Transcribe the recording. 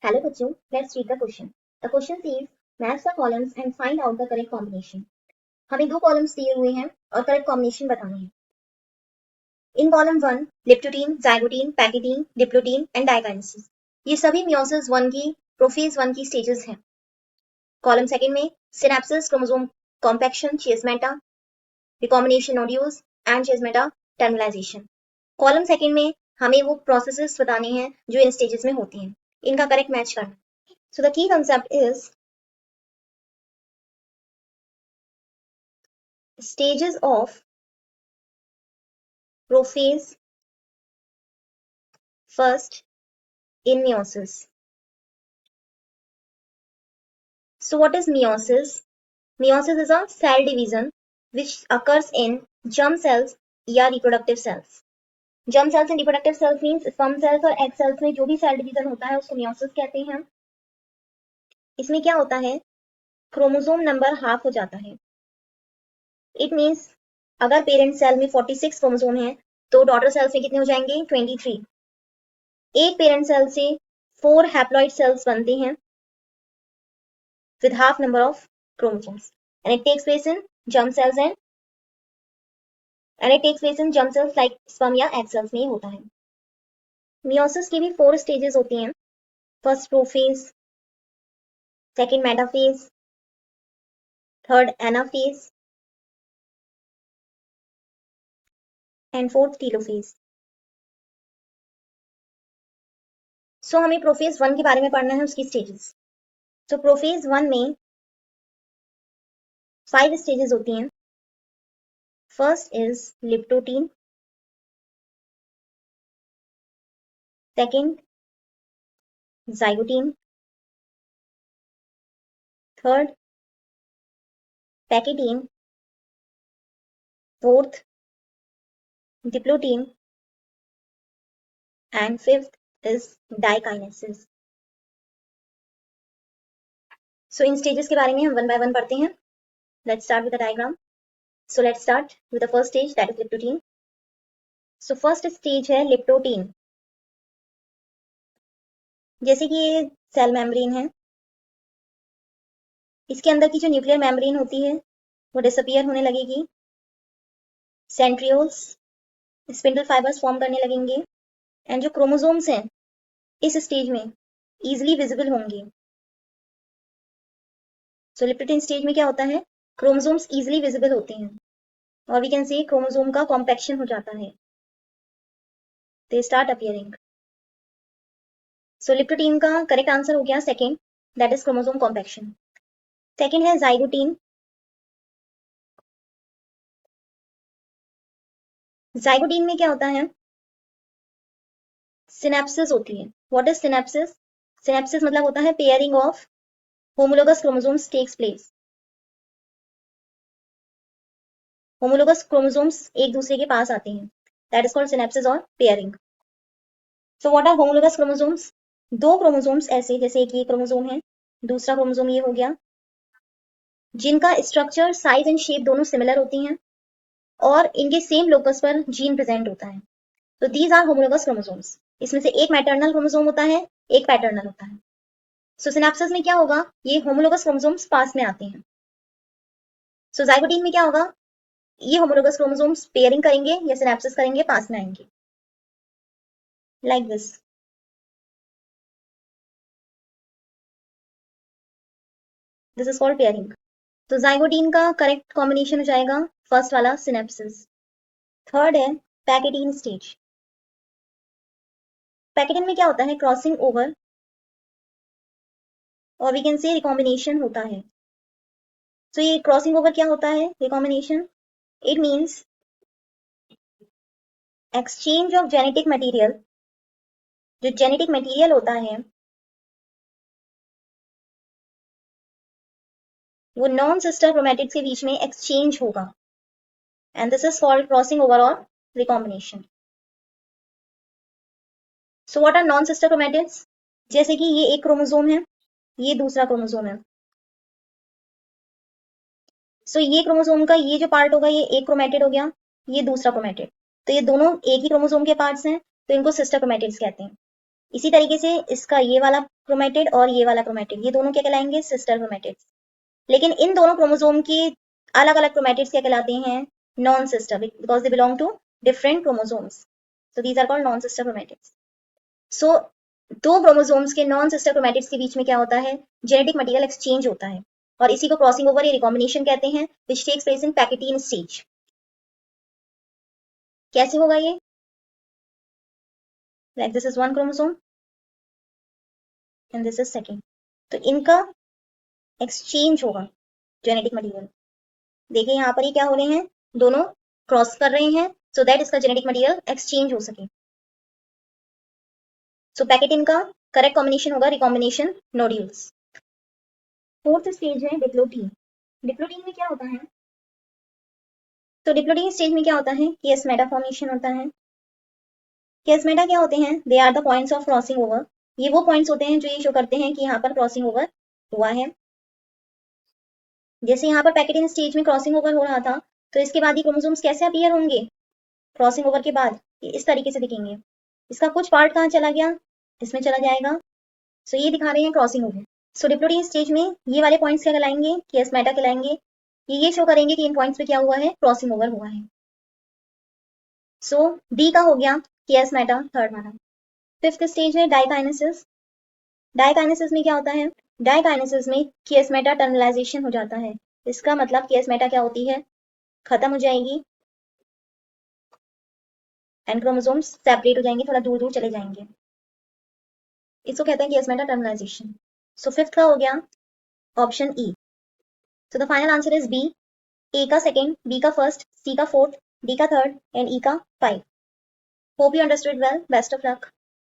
Hello बच्चों, let's read the question. The question says match the columns and find out the correct combination. हमें दो columns दिए हुए हैं और करेक्ट कॉम्बिनेशन बताना है. In column 1 leptotene, zygotene, pachytene, diplotene and diakinesis. ये सभी मियोसिस 1 की प्रोफेज 1 की स्टेजेस हैं. कॉलम सेकंड में synapsis, chromosome compaction, chiasmata, recombination nodules and chiasmata terminalization. Column second में हमें वो प्रोसेसेस बताने हैं जो इन स्टेजेस में होती हैं. इनका करेक्ट मैच करना. So the key concept is stages of prophase first in meiosis. So what is meiosis? Meiosis is a cell division which occurs in germ cells या reproductive cells. Germ cells and reproductive cells means sperm cells और egg cells में जो भी cell division होता है उसको meiosis कहते हैं. इसमें क्या होता है, क्रोमोसोम नंबर हाफ हो जाता है. इट मीन्स अगर पेरेंट सेल में 46 क्रोमोसोम है तो डॉटर सेल्स में कितने हो जाएंगे, 23. एक पेरेंट सेल से 4 हैप्लॉइड सेल्स बनते हैं with half number of chromosomes and it takes place in germ cells like sperm या egg cells में ही होता है. meiosis की भी 4 stages होती हैं. First prophase, second metaphase, third anaphase and fourth telophase. So हमें प्रोफेज 1 के बारे में पढ़ना है, उसकी स्टेजेस. तो प्रोफेज 1 में 5 स्टेजेस होती हैं. First is leptotene, second zygotene, third pachytene, fourth diplotene and fifth is dikinesis. So इन stages के बारे में हम one by one पढ़ते हैं. Let's start with the diagram. So let's start with the first stage, that is leptotene. So first stage है leptotene. जैसे कि ये सेल मेम्ब्रेन है, इसके अंदर की जो न्यूक्लियर मेम्ब्रेन होती है वो डिसअपियर होने लगेगी. सेंट्रियोल्स, स्पिंडल फाइबर्स फॉर्म करने लगेंगे एंड जो क्रोमोसोम्स हैं इस स्टेज में इजिली विजिबल होंगे. सो लिप्टोटीन स्टेज में क्या होता है, क्रोमोसोम्स इजिली विजिबल होते हैं और वी कैन से क्रोमोसोम का कॉम्पैक्शन हो जाता है. They start appearing. So leptotene का करेक्ट आंसर हो गया second, that is chromosome compaction. Second है जाइगोटीन. जाइगोटीन में क्या होता है, सिनेप्सिस होती है. What is synapses? सिनेप्सिस मतलब होता है pairing of homologous chromosomes takes place. Homologous chromosomes एक दूसरे के पास आते हैं, दैट इज कॉल्ड सिनेप्सिस और pairing. So what are homologous chromosomes? दो क्रोमोसोम्स ऐसे, जैसे एक ये क्रोमोसोम है, दूसरा क्रोमोसोम ये हो गया, जिनका स्ट्रक्चर, साइज एंड शेप दोनों सिमिलर होती हैं और इनके सेम लोकस पर जीन प्रेजेंट होता है. तो दीज आर होमोलोगस क्रोमोसोम्स. इसमें से एक मैटरनल क्रोमोसोम होता है, एक पैटर्नल होता है. सो सिनेप्सिस में क्या होगा, ये होमोलोगस क्रोमोसोम्स पास में आते हैं. सो जाइगोटीन में क्या होगा, ये होमोलोगस क्रोमोसोम्स पेयरिंग करेंगे या सिनेप्सिस करेंगे, पास में आएंगे like this. This is called pairing. तो जाइगोटीन का करेक्ट कॉम्बिनेशन हो जाएगा फर्स्ट वाला सिनेप्सिस. थर्ड है पैकेटीन स्टेज. पैकेटीन में क्या होता है, क्रॉसिंग ओवर और वी कैन से रिकॉम्बिनेशन होता है. तो ये क्रॉसिंग ओवर क्या होता है, recombination? It means exchange of genetic material. जो जेनेटिक मटेरियल होता है वो नॉन सिस्टर क्रोमैटिड्स के बीच में एक्सचेंज होगा and this is called crossing over और recombination. So what are non sister chromatids? जैसे कि ये एक क्रोमोसोम है, ये दूसरा क्रोमोसोम है. सो ये क्रोमोसोम का ये जो पार्ट होगा ये एक क्रोमैटिड हो गया, ये दूसरा क्रोमैटिड. तो ये दोनों एक ही क्रोमोसोम के पार्ट्स हैं, तो इनको सिस्टर क्रोमैटिड्स कहते हैं. इसी तरीके से इसका ये वाला क्रोमेटिड और ये वाला क्रोमेटिड, ये दोनों क्या कहलाएंगे? Sister chromatids. लेकिन इन दोनों क्रोमोसोम की अलग अलग क्रोमेटिड्स क्या कहलाते हैं? Non sister, because they belong to different chromosomes, so these are called non sister chromatids. So दो क्रोमोसोम्स के नॉन सिस्टर क्रोमेटिड्स के बीच में क्या होता है? जेनेटिक मटेरियल एक्सचेंज होता है, और इसी को क्रॉसिंग ओवर या रिकॉम्बिनेशन कहते हैं, which takes place in pachytene stage. कैसे होगा ये? Like this is one chromosome and this is second, तो इनका एक्सचेंज होगा जेनेटिक मटेरियल। देखिए यहाँ पर ये क्या हो रहे हैं? दोनों क्रॉस कर रहे हैं, सो दैट इसका जेनेटिक मटेरियल एक्सचेंज हो सके। सो पैकेटिन का करेक्ट कॉम्बिनेशन होगा रिकॉम्बिनेशन नोड्यूल्स। फोर्थ स्टेज है डिप्लोटीन। डिप्लोटीन में क्या होता है? तो डिप्लोटीन स्टेज में क्या होता है? किएसमेटा फॉर्मेशन होता है। किएसमेटा क्या होते हैं? They are the points of crossing over. ये वो पॉइंट्स होते हैं जो ये शो करते हैं कि यहाँ पर क्रॉसिंग ओवर हुआ है। जैसे यहाँ पर पैकेटिन स्टेज में क्रॉसिंग ओवर हो रहा था, तो इसके बाद ये क्रोमोसोम्स कैसे अपीयर होंगे? क्रॉसिंग ओवर के बाद ये इस तरीके से दिखेंगे। इसका कुछ पार्ट कहाँ चला गया? इसमें चला जाएगा। सो ये दिखा रहे हैं क्रॉसिंग ओवर। सो डिप्लोटीन स्टेज में ये वाले पॉइंट्स क्या कहलाएंगे? किएसमेटा कहलाएंगे। ये शो करेंगे कि इन पॉइंट्स पे क्या हुआ है? क्रॉसिंग ओवर हुआ है। सो डी का हो गया किएसमेटा, थर्ड वाला। फिफ्थ स्टेज है डाइकाइनेसिस। डाइकाइनेसिस में क्या होता है? डाइकाइनेसिस में किएसमेटा टर्मिनलाइजेशन हो जाता है। इसका मतलब किएसमेटा क्या होती है? खत्म हो जाएगी एंड क्रोमोसोम्स सेपरेट हो जाएंगे, थोड़ा दूर दूर चले जाएंगे। इसको कहते हैं किएसमेटा टर्मिनलाइजेशन। सो फिफ्थ का हो गया option E. So the final answer is B. A का सेकेंड, बी का फर्स्ट, सी का फोर्थ, डी का थर्ड एंड ई का 5। Hope you understood well. Best of luck.